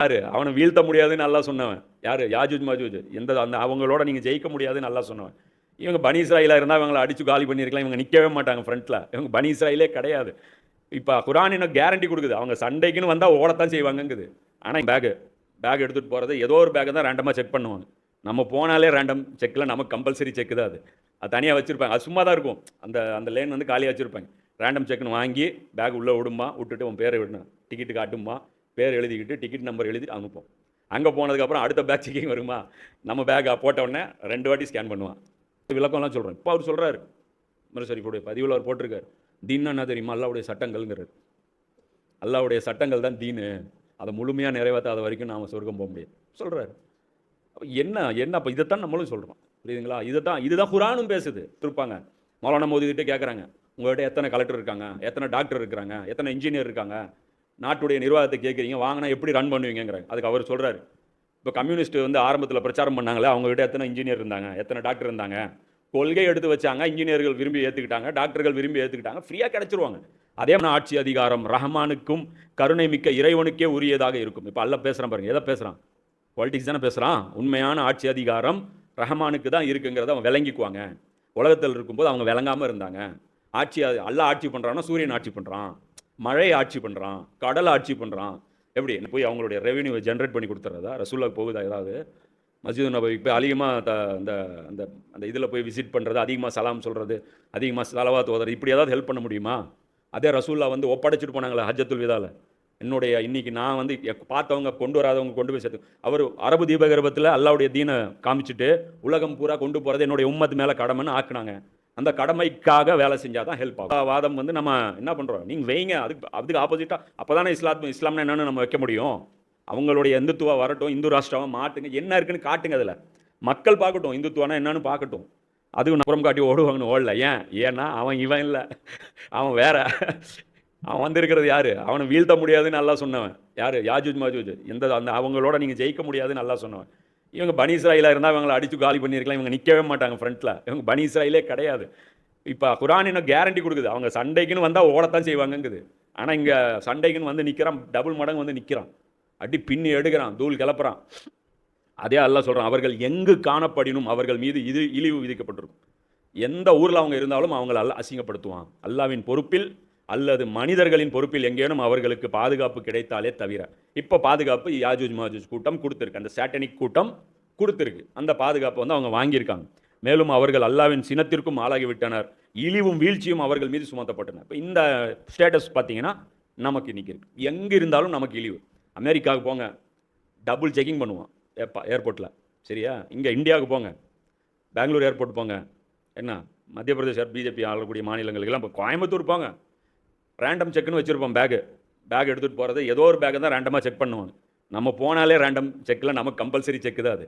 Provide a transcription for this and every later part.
யாரு அவனை வீழ்த்த முடியாதுன்னு நல்லா சொன்னவன் யாரு? யாஜூஜ் மாஜூஜ். எந்த அந்த அவங்களோட நீங்கள் ஜெயிக்க முடியாதுன்னு நல்லா சொன்னவன். இவங்க பனி இஸ்ராயலாக இருந்தால் இவங்களை அடித்து காலி பண்ணியிருக்கலாம். இவங்க நிற்கவே மாட்டாங்க ஃப்ரண்ட்டில். இவங்க பனி இஸ்ராயலே கிடையாது. இப்போ குரான் இன்னும் கேரண்டி கொடுக்குது, அவங்க சண்டைக்குன்னு வந்தால் ஓடத்தான் செய்வாங்கங்குது. ஆனால் பேக் எடுத்துகிட்டு போகிறது ஏதோ ஒரு பேக்கை தான் ரேண்டமாக செக் பண்ணுவாங்க. நம்ம போனாலே ரேண்டம் செக்கில் நமக்கு கம்பல்சரி செக்கு தான் அது தனியாக வச்சுருப்பாங்க. அது சும்மா தான் இருக்கும். அந்த அந்த லேன் வந்து காலியாக வச்சுருப்பாங்க. ரேண்டம் செக்குன்னு வாங்கி பேக் உள்ளே விடுமா, விட்டுட்டு உன் பேரை விடணும், டிக்கெட்டு காட்டுமா, பேர் எழுதிக்கிட்டு டிக்கெட் நம்பர் எழுதி அனுப்போம். அங்கே போனதுக்கப்புறம் அடுத்த பேக் செக்கிங் வருமா, நம்ம பேக்கை போட்டவுடனே 2 வாட்டி ஸ்கேன் பண்ணுவான். விளக்கம்லாம் சொல்கிறேன். இப்போ அவர் சொல்கிறாரு, ஷரீஃபுடைய பதிவில் அவர் போட்டிருக்காரு, தீன்னா என்ன தெரியுமா? அல்லாவுடைய சட்டங்கள்ங்கிறார். அல்லாவுடைய சட்டங்கள் தான் தீனு, அதை முழுமையாக நிறைவேற்றாத வரைக்கும் நாம் சொர்க்கம் போக முடியாது சொல்கிறாரு. என்ன அப்போ இதைத்தான் நம்மளும் சொல்கிறோம், புரியுதுங்களா? இதுதான் குரானும் பேசுது. இருப்பாங்க மௌலானா மோதிக்கிட்டே கேட்குறாங்க, உங்கள்கிட்ட எத்தனை கலெக்டர் இருக்காங்க, எத்தனை டாக்டர் இருக்காங்க, எத்தனை இன்ஜினியர் இருக்காங்க, நாட்டுடைய நிர்வாகத்தை கேட்குறீங்க, வாங்கினா எப்படி ரன் பண்ணுவீங்கிறாங்க. அதுக்கு அவர் சொல்கிறாரு, இப்போ கம்யூனிஸ்ட் வந்து ஆரம்பத்தில் பிரச்சாரம் பண்ணாங்களே, அவங்ககிட்ட எத்தனை இன்ஜினியர் இருந்தாங்க, எத்தனை டாக்டர் இருந்தாங்க, கொள்கை எடுத்து வச்சாங்க, இன்ஜினியர்கள் விரும்பி ஏற்றுக்கிட்டாங்க, டாக்டர்கள் விரும்பி ஏற்றுக்கிட்டாங்க, ஃப்ரீயாக கிடச்சிருவாங்க. அதே மாதிரி ஆட்சி அதிகாரம் ரஹ்மானுக்கும் கருணை மிக்க இறைவனுக்கே உரியதாக இருக்கும். இப்போ அல்ல பேசுகிறான் பாருங்க, எதை பேசுகிறான்? பாலிடிக்ஸ் தானே பேசுகிறான். உண்மையான ஆட்சி அதிகாரம் ரஹ்மானுக்கு தான் இருக்குங்கிறத அவங்க விளங்கிக்குவாங்க. உலகத்தில் இருக்கும்போது அவங்க விளங்காமல் இருந்தாங்க. அல்ல ஆட்சி பண்ணுறான்னா சூரியன் ஆட்சி பண்ணுறான், மழை ஆட்சி பண்ணுறான், கடல் ஆட்சி பண்ணுறான். எப்படி போய் அவங்களுடைய ரெவென்யூவை ஜென்ரேட் பண்ணி கொடுத்துறதா? ரசூலுல்லாஹ் போகுதா? ஏதாவது மஸ்ஜித் நபவி போய் அதிகமாக அந்த அந்த அந்த இதில் போய் விசிட் பண்ணுறது, அதிகமாக சலாம் சொல்கிறது, அதிகமாக சலவாத் ஓதுறது, இப்படி ஏதாவது ஹெல்ப் பண்ண முடியுமா? அதே ரசூலுல்லாஹ் வந்து ஒப்படைச்சிட்டு போனாங்களே ஹஜ்ஜத்துல் விதாவில், என்னுடைய இன்னைக்கு நான் வந்து பார்த்தவங்க கொண்டு வராதவங்க கொண்டு போய் சேர்த்து, அவர் அரபு தீபகற்பத்தில் அல்லாவுடைய தீனை காமிச்சிட்டு உலகம் பூரா கொண்டு போகிறது என்னுடைய உம்மத்து மேலே கடமைன்னு ஆக்குனாங்க. அந்த கடமைக்காக வேலை செஞ்சால் தான் ஹெல்ப் ஆகும். வாதம் வந்து நம்ம என்ன பண்ணுறோம், நீங்கள் வைங்க, அதுக்கு ஆப்போசிட்டாக அப்போ தானே இஸ்லாம்னா என்னென்னு நம்ம வைக்க முடியும். அவங்களுடைய இந்துத்துவா வரட்டும், இந்து ராஷ்டிரம் மாட்டுங்க, என்ன இருக்குன்னு காட்டுங்க, அதில் மக்கள் பார்க்கட்டும், இந்துத்துவானா என்னன்னு பார்க்கட்டும். அதுவும் புறம் காட்டி ஓடுவாங்கன்னு ஓடல. ஏன்னா அவன் இவன் இல்லை, அவன் வேற. அவன் வந்திருக்கிறது யாரு? அவனை வீழ்த்த முடியாதுன்னு நல்லா சொன்னவன் யாரு? யாஜூஜ் மாஜூஜ். அந்த அவங்களோட நீங்கள் ஜெயிக்க முடியாதுன்னு நல்லா சொன்னவன். இவங்க பனி இஸ்ராயலாக இருந்தால் இவங்களை அடித்து காலி பண்ணியிருக்கலாம். இவங்க நிற்கவே மாட்டாங்க ஃப்ரண்ட்டில். இவங்க பனி இஸ்ராயலே கிடையாது. இப்போ குரான் இன்னும் கேரண்டி கொடுக்குது, அவங்க சண்டைக்குன்னு வந்தால் ஓடத்தான் செய்வாங்கங்குது. ஆனால் இங்கே சண்டைக்குன்னு வந்து நிற்கிறான், டபுள் மடங்கு வந்து நிற்கிறான், அடி பின்னி எடுக்கிறான், தூள் கிளப்புறான். அதே அல்லாஹ் சொல்கிறான், அவர்கள் எங்கு காணப்படினும் அவர்கள் மீது இழிவு விதிக்கப்பட்டிருக்கும். எந்த ஊரில் அவங்க இருந்தாலும் அவங்களை அல்லாஹ் அசிங்கப்படுத்துவான். அல்லாவின் பொறுப்பில் அல்லது மனிதர்களின் பொறுப்பில் எங்கேனும் அவர்களுக்கு பாதுகாப்பு கிடைத்தாலே தவிர. இப்போ பாதுகாப்பு யாஜூஜ் மாஜூஜ் கூட்டம் கொடுத்துருக்கு, அந்த சாட்டனிக் கூட்டம் கொடுத்துருக்கு. அந்த பாதுகாப்பை வந்து அவங்க வாங்கியிருக்காங்க. மேலும் அவர்கள் அல்லாவின் சினத்திற்கும் ஆளாகிவிட்டனர், இழிவும் வீழ்ச்சியும் அவர்கள் மீது சுமத்தப்பட்டனர். இப்போ இந்த ஸ்டேட்டஸ் பார்த்தீங்கன்னா நமக்கு இன்னைக்கு இருக்கு. எங்கே இருந்தாலும் நமக்கு இழிவு. அமெரிக்காவுக்கு போங்க, டபுள் செக்கிங் பண்ணுவான் ஏர்போர்ட்டில், சரியா? இங்கே இந்தியாவுக்கு போங்க, பெங்களூர் ஏர்போர்ட் போங்க, என்ன மத்திய பிரதேச பிஜேபி ஆளக்கூடிய மாநிலங்களுக்கெல்லாம் இப்போ கோயம்புத்தூர் போங்க, ரேண்டம் செக்குன்னு வச்சுருப்போம். பேக் எடுத்துகிட்டு போகிறது ஏதோ ஒரு பேக்கை தான் ரேண்டமாக செக் பண்ணுவாங்க. நம்ம போனாலே ரேண்டம் செக்கில் நமக்கு கம்பல்சரி செக்கு தான் அது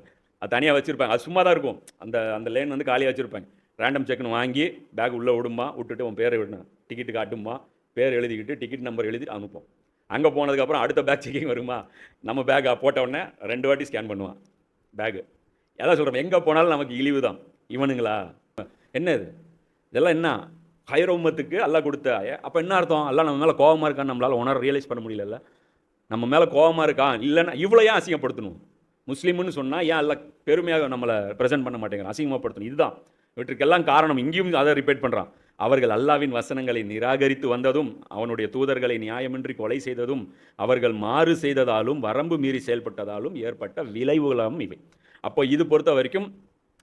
தனியாக வச்சுருப்பாங்க. அது சும்மா தான் இருக்கும். அந்த அந்த லேன் வந்து காலியாக வச்சுருப்பாங்க. ரேண்டம் செக்குன்னு வாங்கி பேக் உள்ளே விடுமா, விட்டுட்டு உன் பேரை விடணும், டிக்கெட்டு காட்டுமா, பேர் எழுதிக்கிட்டு டிக்கெட் நம்பர் எழுதி அனுப்போம். அங்கே போனதுக்கப்புறம் அடுத்த பேக் செக்கிங் வருமா, நம்ம பேக்கை போட்டவுடனே 2 வாட்டி ஸ்கேன் பண்ணுவான் பேக்கு. எதாவது சொல்கிறோம், எங்கே போனாலும் நமக்கு இழிவு தான். இவனுங்களா என்ன இது? இதெல்லாம் என்ன ஹைரோமத்துக்கு அல்லாஹ் கொடுத்த? அப்போ என்ன அர்த்தம்? அல்லாஹ் நம்ம மேலே கோபமாக இருக்கான்னு நம்மளால் ரியலைஸ் பண்ண முடியல. நம்ம மேலே கோபமாக இருக்கான் இல்லைன்னா இவ்வளோ ஏன் அசிங்கப்படுத்தணும்? முஸ்லீம்னு சொன்னால் ஏன் அல்லாஹ் பெருமையாக நம்மளை ப்ரெசென்ட் பண்ண மாட்டேங்கிறான், அசிங்கமாகப்படுத்தணும்? இதுதான் இவற்றுக்கெல்லாம் காரணம். இங்கேயும் அதை ரிப்பீட் பண்ணுறான். அவர்கள் அல்லாவின் வசனங்களை நிராகரித்து வந்ததும், அவனுடைய தூதர்களை நியாயமின்றி கொலை செய்ததும், அவர்கள் மாறு செய்ததாலும் வரம்பு மீறி செயல்பட்டதாலும் ஏற்பட்ட விளைவுகளும் இவை. அப்போ இது பொறுத்த வரைக்கும்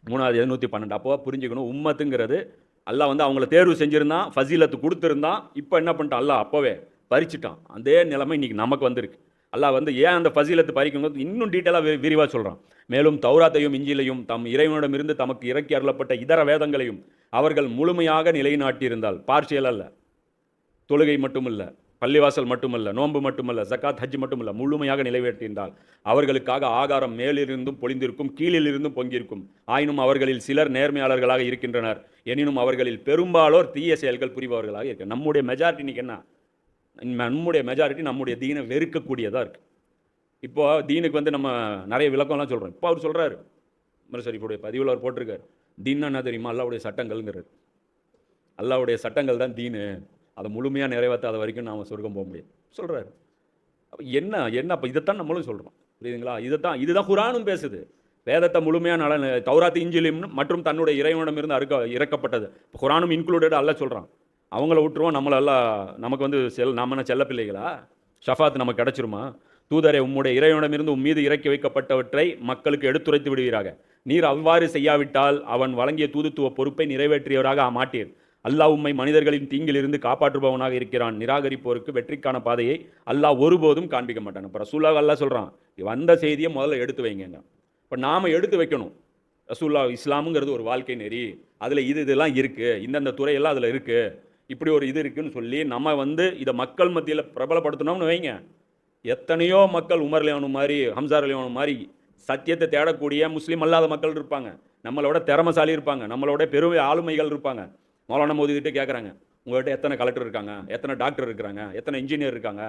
312 அப்போ புரிஞ்சுக்கணும், உம்மத்துங்கிறது அல்லாஹ் வந்து அவங்கள தேர்வு செஞ்சுருந்தான், ஃபசீலத்து கொடுத்துருந்தான். இப்போ என்ன பண்ணிட்டான்? அல்லாஹ் அப்போவே பறிச்சுட்டான். அதே நிலைமை இன்றைக்கி நமக்கு வந்திருக்கு. அல்லாஹ் வந்து ஏன் அந்த ஃபசீலத்து பறிக்கும்போது இன்னும் டீட்டெயிலாக விரிவாக சொல்கிறான். மேலும் தௌராத்தையும் இஞ்சிலையும் தம் இறைவனிடமிருந்து தமக்கு இறக்கி அருளப்பட்ட இதர வேதங்களையும் அவர்கள் முழுமையாக நிலைநாட்டியிருந்தால், பார்சியல் அல்ல, தொழுகை மட்டுமல்ல, பள்ளிவாசல் மட்டுமல்ல, நோன்பு மட்டுமல்ல, ஜக்காத் ஹஜ் மட்டுமல்ல, முழுமையாக நிறைவேற்றியிருந்தால் அவர்களுக்காக ஆகாரம் மேலிருந்தும் பொழிந்திருக்கும், கீழிலிருந்தும் பொங்கியிருக்கும். ஆயினும் அவர்களில் சிலர் நேர்மையாளர்களாக இருக்கின்றனர், எனினும் அவர்களில் பெரும்பாலோர் தீய செயல்கள் புரிபவர்களாக இருக்கு. நம்முடைய மெஜாரிட்டி இன்னைக்கு என்ன? நம்முடைய மெஜாரிட்டி நம்முடைய தீனை வெறுக்கக்கூடியதாக இருக்குது. இப்போ தீனுக்கு வந்து நம்ம நிறைய விளக்கம்லாம் சொல்கிறோம். இப்போ அவர் சொல்கிறாரு, ஷரீஃபுடைய பதிவில் அவர் போட்டிருக்காரு, தீன்னா என்ன தெரியுமா? அல்லாவுடைய சட்டங்கள்ங்கிறார். அல்லாவுடைய சட்டங்கள் தான் தீனு, அதை முழுமையாக நிறைவேற்றாத வரைக்கும் நாம் சொர்க்கம் போக முடியாது சொல்கிறாரு. என்ன என்ன அப்போ இதைத்தான் நம்மளும் சொல்கிறோம், புரியுதுங்களா? இதுதான் குரானும் பேசுது. வேதத்தை முழுமையாக தௌராத் இஞ்சிலும் மற்றும் தன்னுடைய இறைவனிடமிருந்து இறக்கப்பட்டது. இப்போ குரானும் இன்க்ளூடட் அல்ல சொல்கிறான். அவங்கள விட்டுருவோம், நம்மளெல்லாம் நமக்கு வந்து நம்ம என்ன செல்ல பிள்ளைகளா? ஷஃபாத் நமக்கு கிடச்சிருமா? தூதரை உம்முடைய இறைவனிடமிருந்து மீது இறக்கி வைக்கப்பட்டவற்றை மக்களுக்கு எடுத்துரைத்து விடுவீராக. நீர் அவ்வாறு செய்யாவிட்டால் அவன் வழங்கிய தூதுத்துவ பொறுப்பை நிறைவேற்றியவராக மாட்டீர். அல்லாஹ் உம்மை மனிதர்களின் தீங்கிலிருந்து காப்பாற்றுபவனாக இருக்கிறான். நிராகரிப்போருக்கு வெற்றிக்கான பாதையை அல்லாஹ் ஒருபோதும் காண்பிக்க மாட்டான். இப்போ ரசூலுல்லாஹ் அல்லாஹ் சொல்கிறான், வந்த செய்தியை முதல்ல எடுத்து வைங்க. இப்போ நாம் எடுத்து வைக்கணும். ரசூலுல்லாஹ் இஸ்லாமுங்கிறது ஒரு வாழ்க்கை நெறி, அதில் இதெல்லாம் இருக்குது, இந்தந்த துறையெல்லாம் அதில் இருக்குது, இப்படி ஒரு இது இருக்குதுன்னு சொல்லி நம்ம வந்து இதை மக்கள் மத்தியில் பிரபலப்படுத்தணும்னு வைங்க. எத்தனையோ மக்கள் உமர் லியானு மாதிரி, ஹம்சார் லியானு மாதிரி சத்தியத்தை தேடக்கூடிய முஸ்லீம் அல்லாத மக்கள் இருப்பாங்க, நம்மளோட திறமசாலி இருப்பாங்க, நம்மளோட பெரும் ஆளுமைகள் இருப்பாங்க. மௌலானா மோதிக்கிட்டே கேட்குறாங்க, உங்கள்கிட்ட எத்தனை கலெக்டர் இருக்காங்க, எத்தனை டாக்டர் இருக்கிறாங்க, எத்தனை இன்ஜினியர் இருக்காங்க,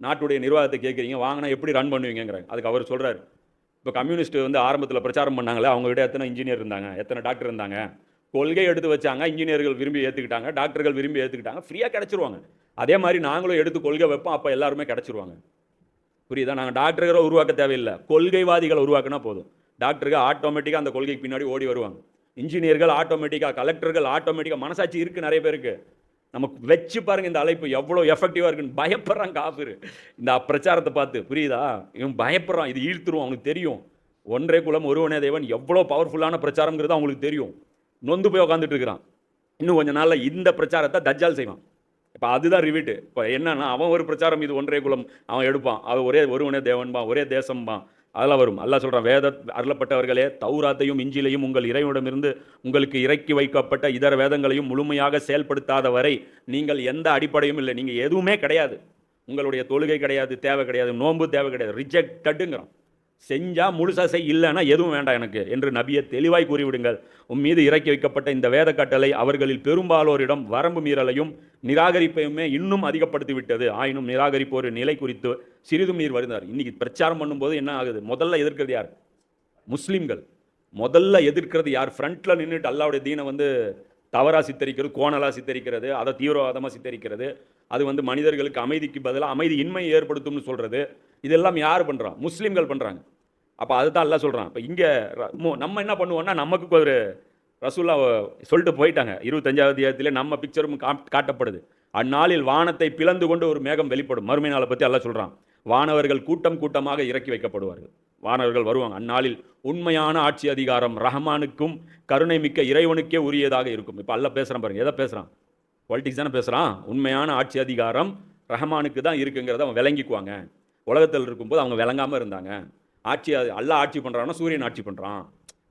நாட்டுடைய நிர்வாகத்தை கேட்குறீங்க, வாங்கினா எப்படி ரன் பண்ணுவீங்கிறாங்க. அதுக்கு அவர் சொல்கிறார், இப்போ கம்யூனிஸ்ட் வந்து ஆரம்பத்தில் பிரச்சாரம் பண்ணாங்களே, அவங்ககிட்ட எத்தனை இன்ஜினியர் இருந்தாங்க, எத்தனை டாக்டர் இருந்தாங்க, கொள்கை எடுத்து வச்சாங்க, இன்ஜினியர்கள் விரும்பி ஏற்றுக்கிட்டாங்க, டாக்டர்கள் விரும்பி ஏற்றுக்கிட்டாங்க, ஃப்ரீயாக கிடச்சிருவாங்க. அதே மாதிரி நாங்களும் எடுத்து கொள்கை வைப்போம், அப்போ எல்லாருமே கிடச்சிருவாங்க. புரியுதா? நாங்கள் டாக்டர்களை உருவாக்க தேவையில்லை, கொள்கைவாதிகளை உருவாக்கினா போதும். டாக்டர்கள் ஆட்டோமேட்டிக்காக அந்த கொள்கைக்கு பின்னாடி ஓடி வருவாங்க, இன்ஜினியர்கள் ஆட்டோமேட்டிக்காக, கலெக்டர்கள் ஆட்டோமேட்டிக்காக. மனசாட்சி இருக்குது நிறைய பேருக்கு. நமக்கு வச்சு பாருங்க இந்த அழைப்பு எவ்வளோ எஃபெக்டிவாக இருக்குன்னு. பயப்படுறான் காஃபிர் இந்த பிரச்சாரத்தை பார்த்து, புரியுதா? இவன் பயப்படுறான், இது ஈழ்த்துருவோம். அவனுக்கு தெரியும் ஒன்றே குலம் ஒருவனே தேவன் எவ்வளோ பவர்ஃபுல்லான பிரச்சாரங்கிறது அவங்களுக்கு தெரியும். நொந்து போய் உட்காந்துட்டு இருக்கிறான். இன்னும் கொஞ்சம் நாளில் இந்த பிரச்சாரத்தை தஜ்ஜால் செய்வான். இப்போ அதுதான் ரிவிட்டு. இப்போ என்னன்னா, அவன் ஒரு பிரச்சாரம் இது ஒன்றே குலம் அவன் எடுப்பான், அது ஒருவனே தேவன்பான், ஒரே தேசம்பான், அதெல்லாம் வரும். அல்லாஹ் சொல்கிறான், வேத அருளப்பட்டவர்களே, தௌராத்தையும் இஞ்சிலையும் உங்கள் இறைவனிடமிருந்து உங்களுக்கு இறக்கி வைக்கப்பட்ட இதர வேதங்களையும் முழுமையாக செயல்படுத்தாத வரை நீங்கள் எந்த அடிப்படையும் இல்லை, நீங்கள் எதுவுமே கிடையாது, உங்களுடைய தொழுகை கிடையாது, தேவை கிடையாது, நோன்பு தேவை கிடையாது, ரிஜெக்டடுங்கிறான். செஞ்சால் முழுசாக செய், இல்லைன்னா எதுவும் வேண்டாம் எனக்கு என்று நபியை தெளிவாய் கூறிவிடுங்கள். உன் மீது இறக்கி வைக்கப்பட்ட இந்த வேத கட்டளை அவர்களில் பெரும்பாலோரிடம் வரம்பு மீறலையும் நிராகரிப்பையுமே இன்னும் அதிகப்படுத்தி விட்டது. ஆயினும் நிராகரிப்போர் நிலை குறித்து சிறிதும் நீர் வருந்தார். இன்னைக்கு பிரச்சாரம் பண்ணும்போது என்ன ஆகுது? முதல்ல எதிர்க்கிறது யார்? முஸ்லீம்கள். முதல்ல எதிர்க்கிறது யார்? ஃப்ரண்ட்டில் நின்றுட்டு அல்லாவுடைய தீனை வந்து தவறாக சித்தரிக்கிறது, கோணலாக சித்தரிக்கிறது, அதை தீவிரவாதமாக சித்தரிக்கிறது, அது வந்து மனிதர்களுக்கு அமைதிக்கு பதிலாக அமைதி இன்மை ஏற்படுத்தும்னு சொல்கிறது, இதெல்லாம் யார் பண்ணுறான்? முஸ்லீம்கள் பண்ணுறாங்க. அப்போ அதுதான் எல்லாம் சொல்கிறான். இப்போ இங்கே நம்ம என்ன பண்ணுவோம்னா, நமக்கு ஒரு ரசூல்லா சொல்லிட்டு போயிட்டாங்க, 25வது அத்தியாயத்திலே நம்ம பிக்சரும் காட்டப்படுது. அந்நாளில் வானத்தை பிளந்து கொண்டு ஒரு மேகம் வெளிப்படும். மறுமை நாளை பற்றி எல்லாம் சொல்கிறான். வானவர்கள் கூட்டம் கூட்டமாக இறக்கி வைக்கப்படுவார்கள். வானவர்கள் வருவாங்க. அந்நாளில் உண்மையான ஆட்சி அதிகாரம் ரஹ்மானுக்கும் கருணை மிக்க இறைவனுக்கே உரியதாக இருக்கும். இப்போ அல்ல பேசுகிறான் பாருங்க, எதை பேசுகிறான்? பாலிட்டிக்ஸ் தானே பேசுகிறான். உண்மையான ஆட்சி அதிகாரம் ரஹ்மானுக்கு தான் இருக்குங்கிறத அவன் விளங்கிக்குவாங்க. உலகத்தில் இருக்கும்போது அவங்க விளங்காமல் இருந்தாங்க. ஆட்சி அல்ல ஆட்சி பண்ணுறான்னா சூரியன் ஆட்சி பண்ணுறான்,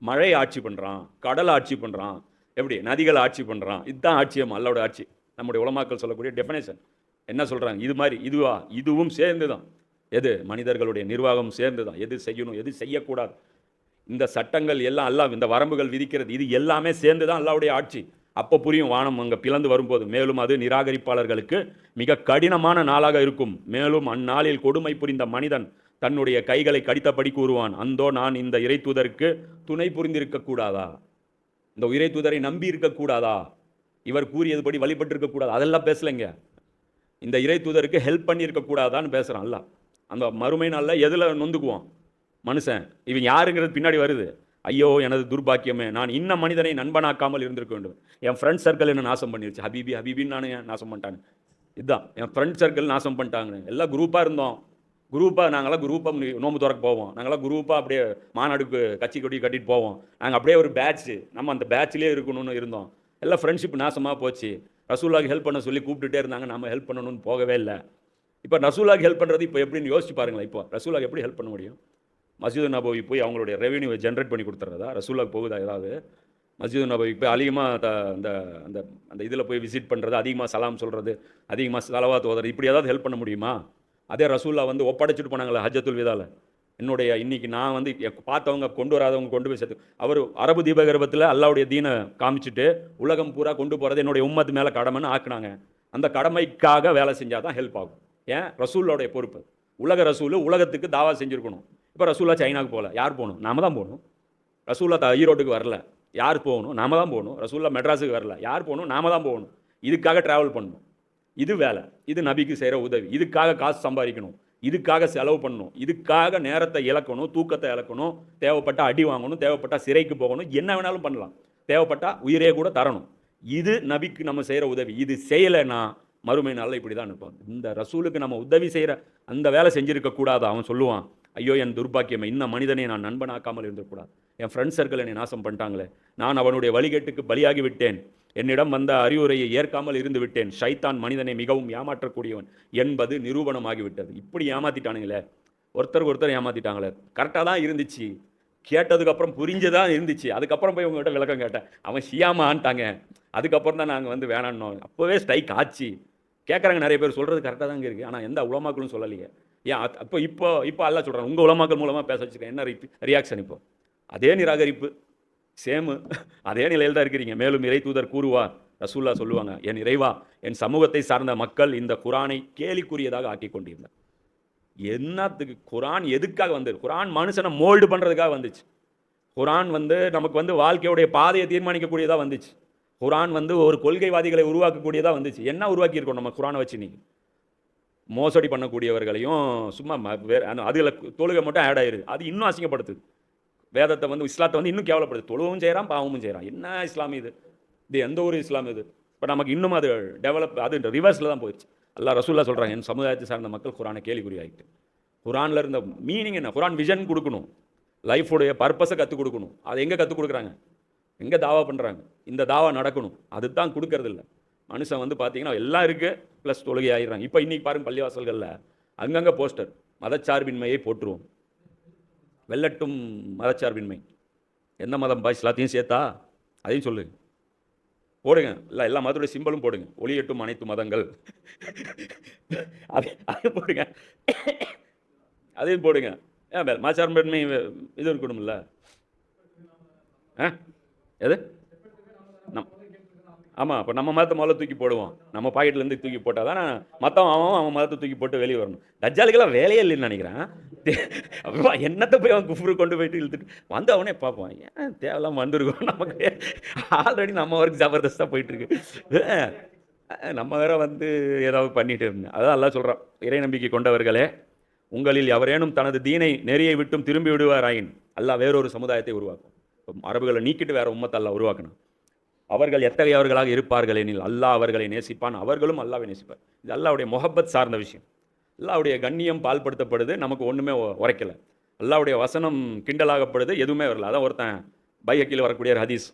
மழை ஆட்சி பண்ணுறான், கடல் ஆட்சி பண்ணுறான், எப்படி நதிகள் ஆட்சி பண்ணுறான். இதுதான் ஆட்சியம், அல்லோட ஆட்சி. நம்முடைய உலமாக்கள் சொல்லக்கூடிய டெஃபினேஷன் என்ன சொல்கிறாங்க? இது மாதிரி இதுவும் சேர்ந்து தான். எது? மனிதர்களுடைய நிர்வாகம் சேர்ந்து தான். எது செய்யணும், எது செய்யக்கூடாது, இந்த சட்டங்கள் எல்லாம் அல்லாஹ் இந்த வரம்புகள் விதிக்கிறது, இது எல்லாமே சேர்ந்து தான் அல்லாஹ்வுடைய ஆட்சி. அப்போ புரியும் வானம் அங்கே பிளந்து வரும்போது. மேலும் அது நிராகரிப்பாளர்களுக்கு மிக கடினமான நாளாக இருக்கும். மேலும் அந்நாளில் கொடுமை புரிந்த மனிதன் தன்னுடைய கைகளை கடித்தபடி கூறுவான், அந்தோ நான் இந்த இறை தூதருக்கு துணை புரிந்திருக்க கூடாதா, இந்த இறை தூதரை நம்பி இருக்கக்கூடாதா, இவர் கூறியதுபடி வழிபட்டு இருக்கக்கூடாது, அதெல்லாம் பேசலைங்க. இந்த இறை தூதருக்கு ஹெல்ப் பண்ணி இருக்கக்கூடாதான்னு பேசுகிறான் அல்லாஹ். அந்த மறுமை நாளில் எதில் நொந்துக்குவான் மனுஷன்? இவன் யாருங்கிறது பின்னாடி வருது. ஐயோ எனது துர்பாக்கியமே, நான் இன்ன மனிதனை நண்பனாக்காமல் இருந்திருக்க வேண்டும். என் ஃப்ரெண்ட் சர்க்கிள் என்ன நாசம் பண்ணிருச்சு, ஹபீபின்னு நான் நாசம் பண்ணிட்டாங்க. இதுதான் என் ஃப்ரெண்ட் சர்க்கிள் நாசம் பண்ணிட்டாங்க. எல்லாம் குரூப்பாக இருந்தோம், நாங்களாம் குரூப்பாக நோம்பு திறக்க போவோம், நாங்களாம் குரூப்பாக அப்படியே மாநாடுக்கு கட்சி கொடி கட்டிட்டு போவோம், நாங்கள் அப்படியே ஒரு பேட்ச், நம்ம அந்த பேட்ச்லேயே இருக்கணும்னு இருந்தோம். எல்லாம் ஃப்ரெண்ட்ஷிப் நாசமாக போச்சு. ரசூலுல்லாஹ்க்கு ஹெல்ப் பண்ண சொல்லி கூப்பிட்டுட்டே இருந்தாங்க, நம்ம ஹெல்ப் பண்ணணும்னு போகவே இல்லை. இப்போ ரசூலுல்லாஹ்க்கு ஹெல்ப் பண்ணுறது இப்போ எப்படின்னு யோசிச்சு பாருங்களேன். இப்போ ரசூலுல்லாஹ்க்கு எப்படி ஹெல்ப் பண்ண முடியும்? மஸ்ஜிது நபவி போய் அவங்களுடைய ரெவென்யூ ஜென்ரேட் பண்ணி கொடுத்துறதா? ரசூலுல்லாஹ்க்கு போகுதா ஏதாவது? மஸ்ஜிது நபவிக்கு போய் அதிகமாக அந்த அந்த அந்த இதில் போய் விசிட் பண்ணுறது, அதிகமாக சலாம் சொல்கிறது, அதிகமாக சலவாத் ஓதுறது, இப்படி ஏதாவது ஹெல்ப் பண்ண முடியுமா? அதே ரசூலுல்லாஹ் வந்து ஒப்படைச்சிட்டு போனாங்களே ஹஜ்ஜத்துல் விதால, என்னுடைய இன்னைக்கு நான் வந்து பார்த்தவங்க கொண்டு வராதவங்க கொண்டு போய் சேர்த்து, அவர் அரபு தீபகற்பத்தில் அல்லாவுடைய தீனை காமிச்சிட்டு உலகம் பூரா கொண்டு போகிறது என்னுடைய உம்மத்து மேலே கடமைன்னு ஆக்குனாங்க. அந்த கடமைக்காக வேலை செஞ்சால் தான் ஹெல்ப் ஆகும். ஏன்? ரசூலுடைய பொறுப்பு. உலக ரசூல் உலகத்துக்கு தாவா செஞ்சுருக்கணும். இப்போ ரசூலுல்லாஹ் சைனாவுக்கு போகல, யார் போகணும்? நாம தான் போகணும். ரசூலுல்லாஹ் ஈரோட்டுக்கு வரல, யார் போகணும்? நாம தான் போகணும். ரசூலுல்லாஹ் மெட்ராஸுக்கு வரல, யார் போகணும்? நாம தான் போகணும். இதுக்காக ட்ராவல் பண்ணணும். இது வேலை, இது நபிக்கு செய்கிற உதவி. இதுக்காக காசு சம்பாதிக்கணும். இதுக்காக செலவு பண்ணணும், இதுக்காக நேரத்தை இழக்கணும், தூக்கத்தை இழக்கணும், தேவைப்பட்டால் அடி வாங்கணும், தேவைப்பட்டால் சிறைக்கு போகணும், என்ன வேணாலும் பண்ணலாம், தேவைப்பட்டால் உயிரே கூட தரணும். இது நபிக்கு நம்ம செய்கிற உதவி. இது செய்யலைன்னா மறுமை நாளில் இப்படி தான் இருப்போம். இந்த ரசூலுக்கு நம்ம உதவி செய்கிற அந்த வேலை செஞ்சுருக்கக்கூடாது. அவன் சொல்லுவான், ஐயோ என் துர்பாக்கியமே, இந்த மனிதனை நான் நண்பனாக்காமல் இருந்திருக்கூடாது, என் ஃப்ரெண்ட்ஸ் சர்க்கிள் என்னை நாசம் பண்ணிட்டாங்களே, நான் அவனுடைய வழிகேட்டுக்கு பலியாகி விட்டேன், என்னிடம் வந்த அறிவுரையை ஏற்காமல் இருந்து விட்டேன், ஷைத்தான் மனிதனை மிகவும் ஏமாற்றக்கூடியவன் என்பது நிரூபணமாகிவிட்டது. இப்படி ஏமாற்றிட்டானுங்களே, ஒருத்தருக்கு ஒருத்தர் ஏமாற்றிட்டாங்களே. கரெக்டாக தான் இருந்துச்சு, கேட்டதுக்கப்புறம் புரிஞ்சுதான் இருந்துச்சு, அதுக்கப்புறம் போய் உங்கள்கிட்ட விளக்கம் கேட்டேன், அவன் ஷியாமான்ட்டாங்க, அதுக்கப்புறம் தான் நாங்கள் வந்து வேணான்னோம், அப்போவே ஸ்ட்ரைக் ஆச்சு. கேட்குறாங்க நிறைய பேர், சொல்கிறது கரெக்டாக தாங்க இருக்குது, ஆனால் எந்த உலமாக்களும் சொல்லலையே. ஏன் இப்போ இப்போ இப்போ அல்ல சொல்கிறாங்க, உங்கள் உலமாக்கள் மூலமாக பேச வச்சுருக்கேன், என்ன ரியாக்ஷன்? இப்போ அதே நிராகரிப்பு, சேமு அதே நிலையில் தான் இருக்கிறீங்க. மேலும் இறை தூதர் கூறுவார், ரசூல்லா சொல்லுவாங்க, என் இறைவா, என் சமூகத்தை சார்ந்த மக்கள் இந்த குரானை கேலிக்குரியதாக ஆக்கி கொண்டிருந்தார். என்னத்துக்கு? குரான் எதுக்காக வந்தது? குரான் மனுஷனை மோல்டு பண்ணுறதுக்காக வந்துச்சு. குரான் வந்து நமக்கு வந்து வாழ்க்கையுடைய பாதையை தீர்மானிக்கக்கூடியதாக வந்துச்சு. குரான் வந்து ஒரு கொள்கைவாதிகளை உருவாக்கக்கூடியதாக வந்துச்சு. என்ன உருவாக்கியிருக்கோம் நம்ம குரானை வச்சு? நீங்கள் மோசடி பண்ணக்கூடியவர்களையும் சும்மா வேறு அதில் தொழுகை மட்டும் ஆட் ஆயிடுது, அது இன்னும் அசிங்கப்படுத்துது. வேதத்தை வந்து இஸ்லாத்தை வந்து இன்னும் கேவலப்படுது. தொழுவும் செய்கிறான், பாவமும் செய்கிறான். என்ன இஸ்லாம் இது? இது எந்த ஒரு இஸ்லாம் இது? இப்போ நமக்கு இன்னும் அது டெவலப், அது ரிவர்ஸில் தான் போயிடுச்சு. அல்லாஹ் ரசூல்லா சொல்கிறாங்க, என் சமுதாயத்தை சார்ந்த மக்கள் குரானை கேலிக்குறி ஆகிட்டு. குரானில் இருந்த மீனிங் என்ன? குரான் விஷன் கொடுக்கணும், லைஃபுடைய பர்பஸை கற்றுக் கொடுக்கணும். அதை எங்கே கற்றுக் கொடுக்குறாங்க? எங்கே தாவா பண்ணுறாங்க? இந்த தாவா நடக்கணும், அது தான் கொடுக்கறது இல்லை. மனுஷன் வந்து பார்த்தீங்கன்னா எல்லாம் இருக்குது, ப்ளஸ் தொழுகை ஆகிடுறாங்க. இப்போ இன்றைக்கி பாருங்கள், பள்ளிவாசல்களில் அங்கங்கே போஸ்டர், மதச்சார்பின்மையை போற்றுவோம், வெல்லட்டும் மதச்சார்பின்மை. எந்த மதம் பாய்ஸ் எல்லாத்தையும் சேர்த்தா அதையும் சொல்லு, போடுங்க, இல்லை எல்லா மதத்துடைய சிம்பலும் போடுங்க, ஒளியட்டும் அனைத்து மதங்கள், அதையும் போடுங்க, அதையும் போடுங்க. ஏன் மதச்சார்பின்மை இது இருக்கணும்ல? எது? ஆமாம், அப்போ நம்ம மதத்தை முதல்ல தூக்கி போடுவோம், நம்ம பாக்கெட்லேருந்து தூக்கி போட்டால் தான் மற்றவன் அவன் மதத்தை தூக்கி போட்டு வெளியே வரணும். தஜ்ஜாலுக்கெல்லாம் வேலையே இல்லைன்னு நினைக்கிறேன். என்னத்தை போய் அவன் குஃப்ரு கொண்டு போயிட்டு இழுத்துட்டு வந்து அவனே பார்ப்போம், ஏன் தேவையில்லாம வந்துருக்கோம், நமக்கு ஆல்ரெடி நம்ம ஒர்க் ஜபர்தஸ்தாக போயிட்டுருக்கு, நம்ம வேற வந்து ஏதாவது பண்ணிட்டு இருந்தேன். அதான் எல்லாம் சொல்கிறான், இறை நம்பிக்கை கொண்டவர்களே, உங்களில் எவரேனும் தனது தீனை நெறியை விட்டும் திரும்பி விடுவாராயின் அல்லாஹ் வேறொரு சமுதாயத்தை உருவாக்கும். அரபுகளை நீக்கிட்டு வேற உம்மத்தை அல்லாஹ் உருவாக்கணும். அவர்கள் எத்தகையவர்களாக இருப்பார்கள் எனில் அல்லாஹ் அவர்களை நேசிப்பான், அவர்களும் அல்லாஹ்வை நேசிப்பார். இது அல்லாஹ்வுடைய முஹப்பத் சார்ந்த விஷயம். அல்லாஹ்வுடைய கண்ணியம் பால்படுத்தப்படுது, நமக்கு ஒன்றுமே உரைக்கலை. அல்லாஹ்வுடைய வசனம் கிண்டலாகப்படுது, எதுவுமே வரல. அதான் ஒருத்தன் பைஹக்கியில் வரக்கூடிய ஹதீஸ்,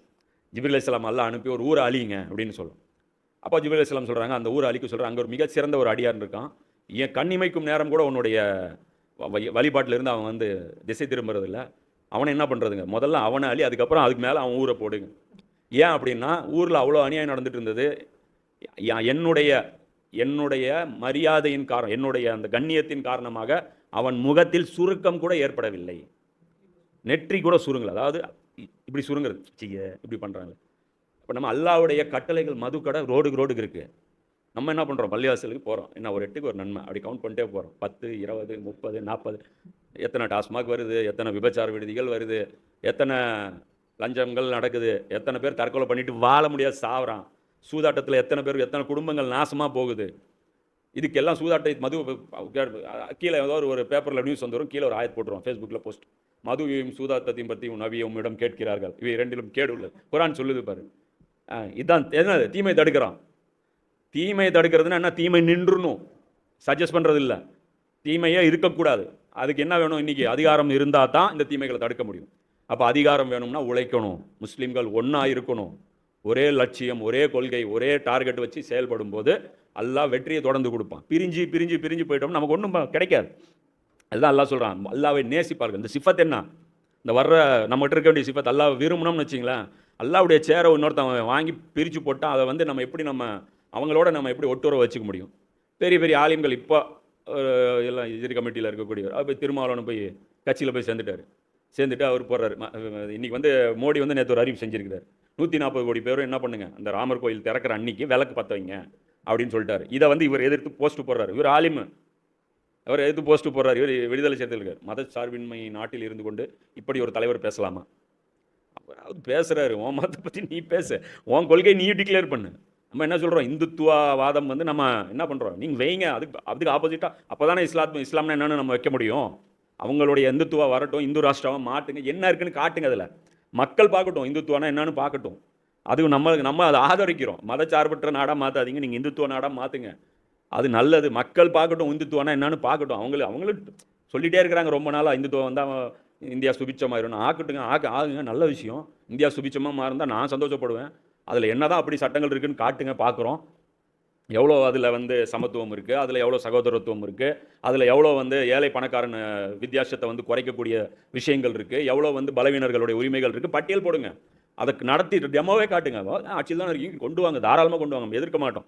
ஜிப்ரீல் அலைஹிஸ்ஸலாம் அல்லாஹ் அனுப்பி ஒரு ஊரை அழிங்க அப்படின்னு சொல்லும். அப்போ ஜிப்ரீல் அலைஹிஸ்ஸலாம் சொல்கிறாங்க, அந்த ஊரை அழிக்க சொல்கிறாங்க, அங்கே ஒரு மிகச்சிறந்த ஒரு அடியார் இருக்கான், என் கண்ணிமைக்கும் நேரம் கூட உன்னுடைய வழிபாட்டிலிருந்து அவன் வந்து திசை திரும்புறதில்லை, அவனை என்ன பண்ணுறதுங்க? முதல்ல அவனை அழி, அதுக்கப்புறம் அதுக்கு மேலே அவன் ஊரை போடுங்க. ஏன் அப்படின்னா, ஊரில் அவ்வளோ அநியாயம் நடந்துட்டு இருந்தது, என்னுடைய மரியாதையின் காரணம், என்னுடைய அந்த கண்ணியத்தின் காரணமாக அவன் முகத்தில் சுருக்கம் கூட ஏற்படவில்லை, நெற்றி கூட சுருங்கல, அதாவது இப்படி சுருங்கிறது செய்ய இப்படி பண்ணுறாங்க. இப்போ நம்ம அல்லாஹ்வுடைய கட்டளைகள், மது கடை ரோடுக்கு இருக்குது, நம்ம என்ன பண்ணுறோம்? பள்ளிவாசலுக்கு போகிறோம், என்ன ஒரு 8க்கு ஒரு நன்மை, அப்படி கவுண்ட் பண்ணிட்டே போகிறோம். 10, 20, 30, 40, எத்தனை டாஸ்மாக் வருது, எத்தனை விபச்சார விடுதிகள் வருது, எத்தனை லஞ்சங்கள் நடக்குது, எத்தனை பேர் தற்கொலை பண்ணிட்டு வாழ முடியாது சாவறான், சூதாட்டத்தில் எத்தனை பேர், எத்தனை குடும்பங்கள் நாசமாக போகுது. இதுக்கெல்லாம் சூதாட்டை மது கீழே ஏதோ ஒரு பேப்பரில் நியூஸ் வந்துடும், கீழே ஒரு ஆயத் போட்டுருவோம், ஃபேஸ்புக்கில் போஸ்ட், மதுவையும் சூதாட்டத்தையும் பற்றி நபி உம்மிடம் கேட்கிறார்கள், இவை இரண்டிலும் கேடு உள்ளது, குரான் சொல்லுது பாரு. இதுதான் என்னது? தீமை தடுக்கிறான். தீமையை தடுக்கிறதுனா என்ன? தீமை நின்றுணும் சஜஸ்ட் பண்ணுறது இல்லை, தீமையே இருக்கக்கூடாது. அதுக்கு என்ன வேணும்? இன்றைக்கி அதிகாரம் இருந்தால் தான் இந்த தீமைகளை தடுக்க முடியும். அப்போ அதிகாரம் வேணும்னா உழைக்கணும், முஸ்லீம்கள் ஒன்றா இருக்கணும், ஒரே லட்சியம், ஒரே கொள்கை, ஒரே டார்கெட் வச்சு செயல்படும் போது அல்லாஹ் வெற்றியை தொடர்ந்து கொடுப்பான். பிரிஞ்சு பிரிஞ்சு பிரிஞ்சு போயிட்டோம், நமக்கு ஒன்றும் கிடைக்காது. அதுதான் அல்லாஹ் சொல்கிறான், அல்லாஹ்வை நேசிப்பார்கள். இந்த சிஃபத் என்ன? இந்த வர்ற நம்மகிட்ட இருக்க வேண்டிய சிஃபத், அல்லாஹ் விரும்பணும்னு வச்சிங்களேன், அல்லாஹ்வுடைய சேரை இன்னொருத்தவன் வாங்கி பிரித்து போட்டால் அதை வந்து நம்ம எப்படி அவங்களோட நம்ம எப்படி ஒட்டுறவு வச்சுக்க முடியும்? பெரிய பெரிய ஆலிம்கள் இப்போ எல்லாம் எதிரி கமிட்டியில் இருக்கக்கூடியவர், அவர் போய் திருமாவளவன் போய் கட்சியில் போய் சேர்ந்துட்டு அவர் போடுறாரு. இன்றைக்கி வந்து மோடி வந்து நேற்று ஒரு அறிவிப்பு செஞ்சுருக்கிறார், 140 கோடி பேரும் என்ன பண்ணுங்க, அந்த ராமர் கோயில் திறக்கிற அன்னைக்கு விளக்கு பற்ற வைங்க அப்படின்னு சொல்லிட்டாரு. இதை வந்து இவர் எதிர்த்து போஸ்ட் போடுறாரு. இவர் ஆலிம், அவர் எதிர்த்து போஸ்ட் போடுறாரு. இவர் விடுதலை சேர்த்துருக்கார். மத சார்பின்மை நாட்டில் இருந்து கொண்டு இப்படி ஒரு தலைவர் பேசலாமா? அவர் பேசுகிறாரு, உன் மதத்தை பற்றி நீ பேச, உன் கொள்கை நீ டிக்ளேர் பண்ணு, நம்ம என்ன சொல்கிறோம், இந்துத்துவவாதம் வந்து நம்ம என்ன பண்ணுறோம், நீங்கள் வைங்க, அதுக்கு ஆப்போசிட்டாக அப்போ தானே இஸ்லாம்னா என்னன்னு நம்ம வைக்க முடியும். அவங்களுடைய இந்துத்துவா வரட்டும், இந்து ராஷ்டிராவை மாட்டுங்க, என்ன இருக்குன்னு காட்டுங்க, அதில் மக்கள் பார்க்கட்டும், இந்துத்துவானா என்னன்னு பார்க்கட்டும். அது நம்ம அதை ஆதரிக்கிறோம். மதச்சார்பற்ற நாடாக மாற்றாதீங்க, நீங்கள் இந்துத்துவ நாடாக மாற்றுங்க, அது நல்லது. மக்கள் பார்க்கட்டும், இந்துத்துவானா என்னன்னு பார்க்கட்டும். அவங்களும் சொல்லிகிட்டே இருக்கிறாங்க ரொம்ப நாளாக, இந்துத்துவம் வந்தால் இந்தியா சுபிச்சமாயிரும். ஆகட்டுங்க, ஆகுங்க, நல்ல விஷயம். இந்தியா சுபிச்சமாக இருந்தால் நான் சந்தோஷப்படுவேன். அதில் என்ன தான் அப்படி சட்டங்கள் இருக்குதுன்னு காட்டுங்க, பார்க்குறோம். எவ்வளோ அதில் வந்து சமத்துவம் இருக்குது, அதில் எவ்வளோ சகோதரத்துவம் இருக்குது, அதில் எவ்வளோ வந்து ஏழை பணக்காரன் வித்தியாசத்தை வந்து குறைக்கக்கூடிய விஷயங்கள் இருக்குது, எவ்வளோ வந்து பலவீனர்களுடைய உரிமைகள் இருக்குது, பட்டியல் போடுங்க. அதுக்கு நடத்தி டெமோவே காட்டுங்க. ஆட்சியில் தான் இருக்கீங்க, கொண்டு வாங்க, தாராளமாக கொண்டு வாங்க, எதிர்க்க மாட்டோம்.